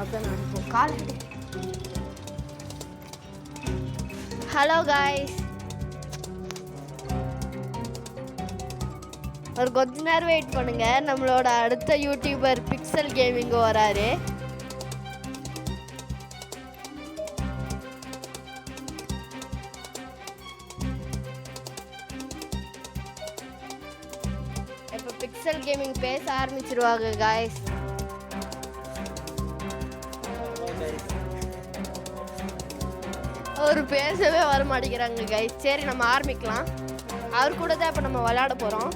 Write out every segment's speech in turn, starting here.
அதான் நான் கால். Hello guys, ஒரு கொஞ்ச நேரம் வெயிட் பண்ணுங்க. நம்மளோட அடுத்த யூடியூபர் பிக்சல் கேமிங் வராரு. இப்போ பிக்சல் கேமிங் பேச ஆரம்பிச்சிருவாங்க காய்ஸ். அவர் பேசவே வர மாட்டேங்கிறாங்க கைஸ். சரி நம்ம ஆரம்பிக்கலாம். அவர் கூட தான் இப்போ நம்ம விளையாட போகிறோம்.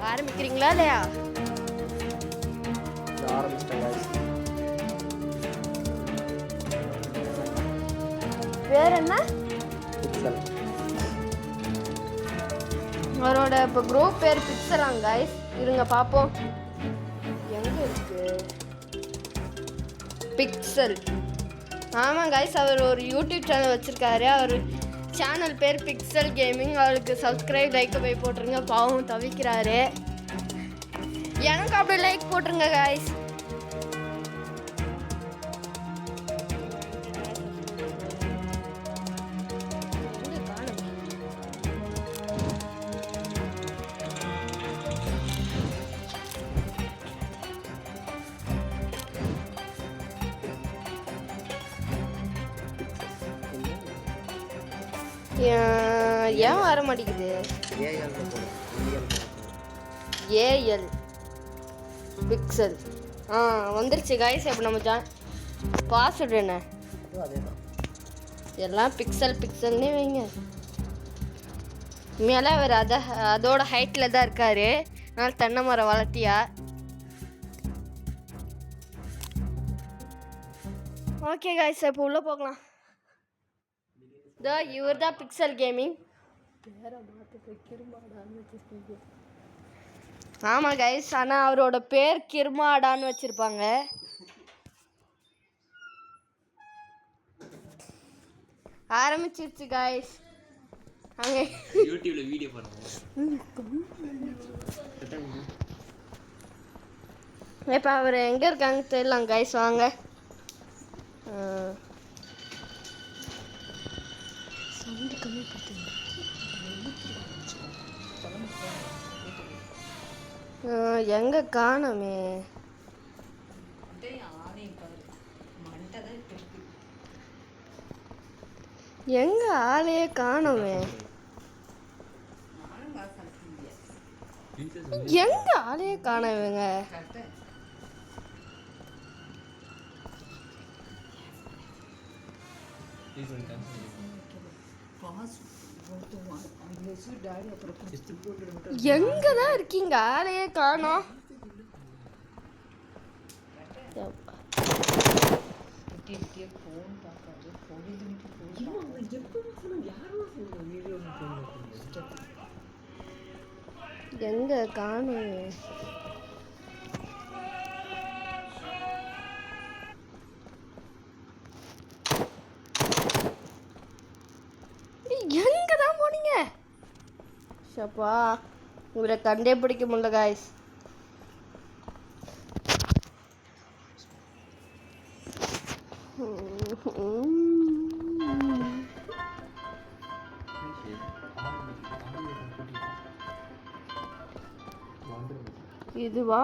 ஆரம்பிக்கிறீங்களா இல்லையா? பேர் என்ன? அவரோட இப்போ குரூப் பேர் பிக்சலாங்க கைஸ். இருங்க பார்ப்போம் எங்கே இருக்கு பிக்சல். ஆமாம் கைஸ், அவர் ஒரு யூடியூப் சேனல் வச்சுருக்காரு. அவர் சேனல் பேர் பிக்சல் கேமிங். அவருக்கு சப்ஸ்கிரைப் லைக் போய் போட்டுருங்க. பாவம் தவிக்கிறாரு. எனக்கு அப்படி லைக் போட்டுருங்க கைஸ். ஏன் வர மாட்டேங்குது? ஏஎல் பிக்சல் வந்துருச்சு கைஸ். இப்போ நம்ம பாஸ்வேர்டு என்ன? எல்லாம் பிக்சல் பிக்சல்னே வைங்க. மேலே அவர் அதோட ஹைட்டில் தான் இருக்காரு. அதனால் தென்னை மரம் வளர்த்தியா. ஓகே கைஸ், இப்போ உள்ளே போகலாம். இவர் தான் பிக்சல் கேமிங். ஆமாம் கைஸ், ஆனால் அவரோட பேர் கிர்மாடான்னு வச்சுருப்பாங்க. ஆரம்பிச்சிருச்சு கைஸ். அங்கே யூடியூப்ல வீடியோ பண்ணுவோம். இப்போ அவர் எங்கே இருக்காங்க தெரியலாம் கைஸ். வாங்க. எங்க காணோமே? எங்க ஆளையே காணோமே? எங்க ஆளையே காணவங்க? எங்கதான் இருக்கீங்க? ஆளையே காணோம். எங்க காணோம்? எங்கதான் போனீங்க? ஷப்பா, இவரை கண்டே பிடிக்க முடியல காய்ஸ். இதுவா?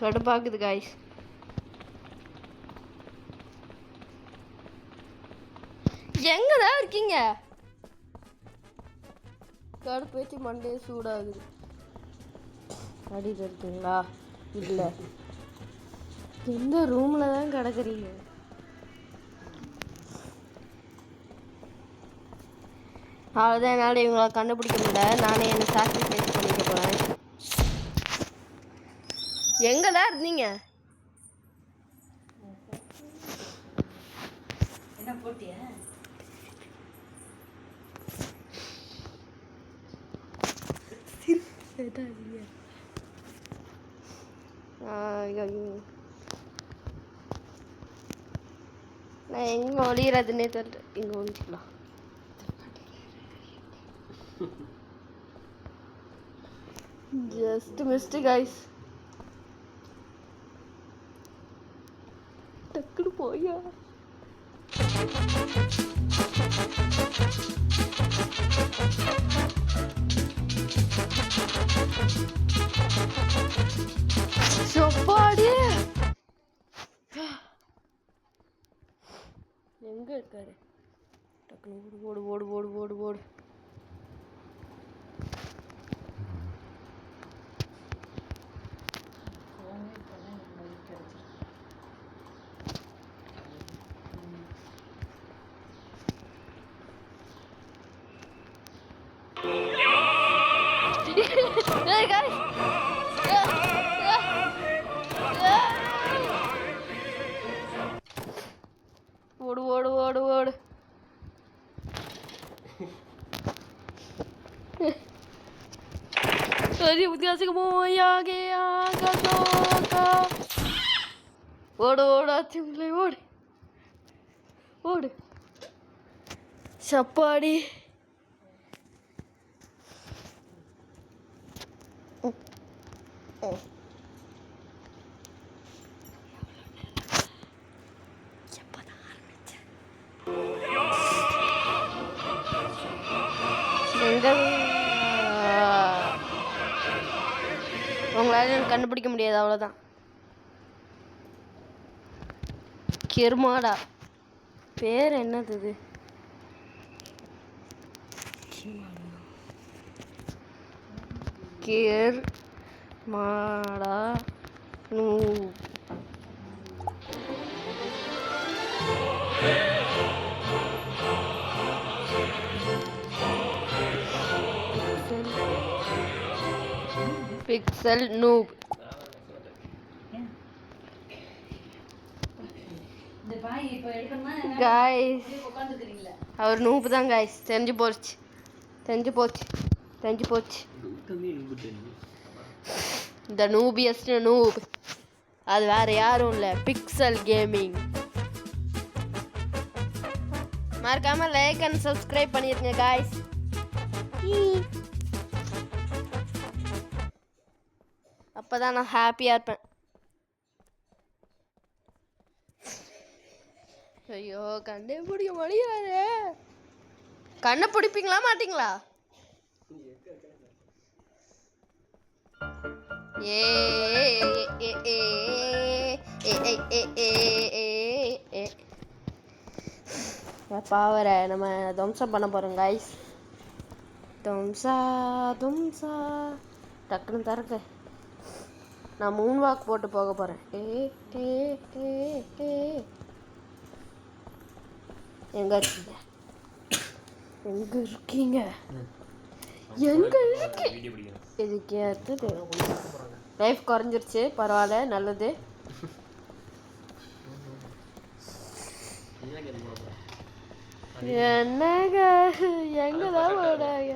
கடுப்பாக்குது காய்ஸ். எங்கதான் இருக்கீங்க? கடுப்பு வச்சு மண்டையே சூடாகுது. அடியில் இருக்கீங்களா? இல்லை, எந்த ரூம்ல தான் கிடக்குறீங்க? அவ்வளோதான், என்னால் இவங்களை கண்டுபிடிக்க முடியல. நானே என்னை சாக்ரிஃபைஸ் பண்ணிக்க போகிறேன். எங்கே தான் இருந்தீங்க? என்ன போட்டியா? நான் எங்கே ஒளிகிறதுனே தெரியல. இங்கே ஒழிச்சிக்கலாம். Just missed guys. டக்குனு போயா. சப்பாடி எங்க இருக்காரு? டக்குனு ஓடு ஓடு ஓடு ஓடு ஓடு. Hey guys. ஓடு ஓடு ஓடு ஓடு. अरे उद्यासिक मोया गया का ओड ओड आथिमले ओड ओड सपाड़ी உங்களால கண்டுபிடிக்க முடியாது, அவ்வளோதான். கெருமாடா பேர் என்னது இது? கெருமாடா நூ Pixel noob. Guys, அவர் noob தான் guys. தெரிஞ்சு போச்சு. The noobiest noob. அது வேற யாரும் இல்லை, பிக்சல் கேமிங். மறக்காம லைக் அண்ட் சப்ஸ்கிரைப் பண்ணிருங்க guys. அப்பதான் நான் ஹாப்பியா இருப்பேன். ஐயோ கண்ணே பிடிக்க முடியாது. கண்ணை பிடிப்பீங்களா மாட்டீங்களா? பவரை நம்ம துவம்சம் பண்ண போறோம் guys. துவம்சா டக்குன்னு தரக்கு நான் 3 வாக் போட்டு போக போறேன். எங்க இருக்கீங்க? இதுக்கு அடுத்தது லைஃப் குறைஞ்சிருச்சு, பரவாயில்ல, நல்லது. என்னங்க எங்கதான் போறாங்க?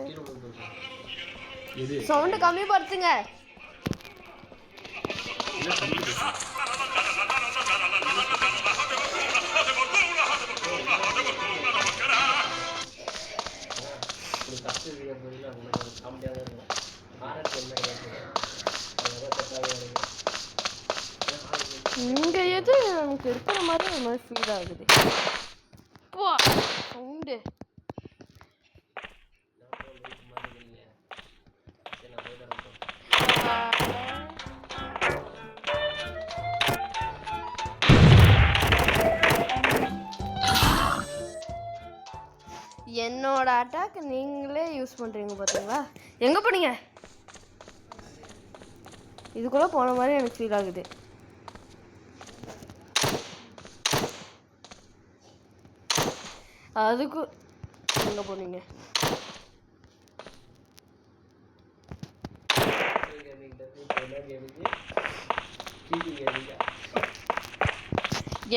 சவுண்ட் கம்மி படுத்துங்க. இங்க எது எனக்கு இருக்கிற மாதிரி ஒரு மாதிரி ஃபீல் ஆகுது. சவுண்டு என்னோட அட்டாக் நீங்களே யூஸ் பண்றீங்க பாத்தீங்களா? எங்க போனீங்க? இதுக்குள்ள போன மாதிரி எனக்கு ஃபீல் ஆகுது. அதுக்கு எங்க போனீங்க?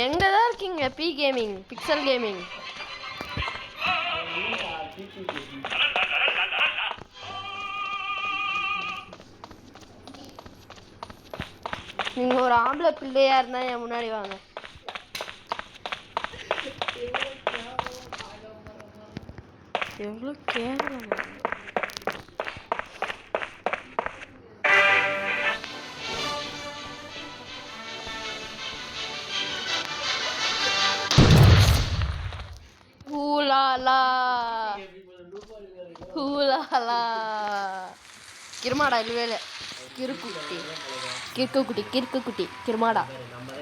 எங்கதான் இருக்கீங்க? P gaming, pixel gaming. நீங்க ஒரு ஆம்பளை பிள்ளையா இருந்தா என் முன்னாடி வாங்க. எவ்வளவு கேவலம். கிருமாடாலா கிருமாடா இல்லவே கிறுக்குக்குட்டி கிருமாடா.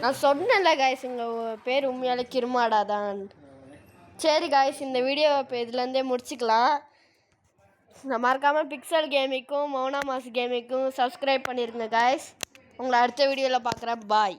நான் சொன்னேன்ல காய்ஸ் உங்கள் பேர் உண்மையாலே கிருமாடா தான். சரி காய்ஸ், இந்த வீடியோ இப்போ இதுலேருந்தே முடிச்சுக்கலாம். நான் மறக்காமல் பிக்சல் கேமிங்க்கும் மௌனா மாஸ் கேமிங்க்கும் சப்ஸ்கிரைப் பண்ணியிருங்க காய்ஸ். உங்களை அடுத்த வீடியோவில் பார்க்குறேன். பாய்.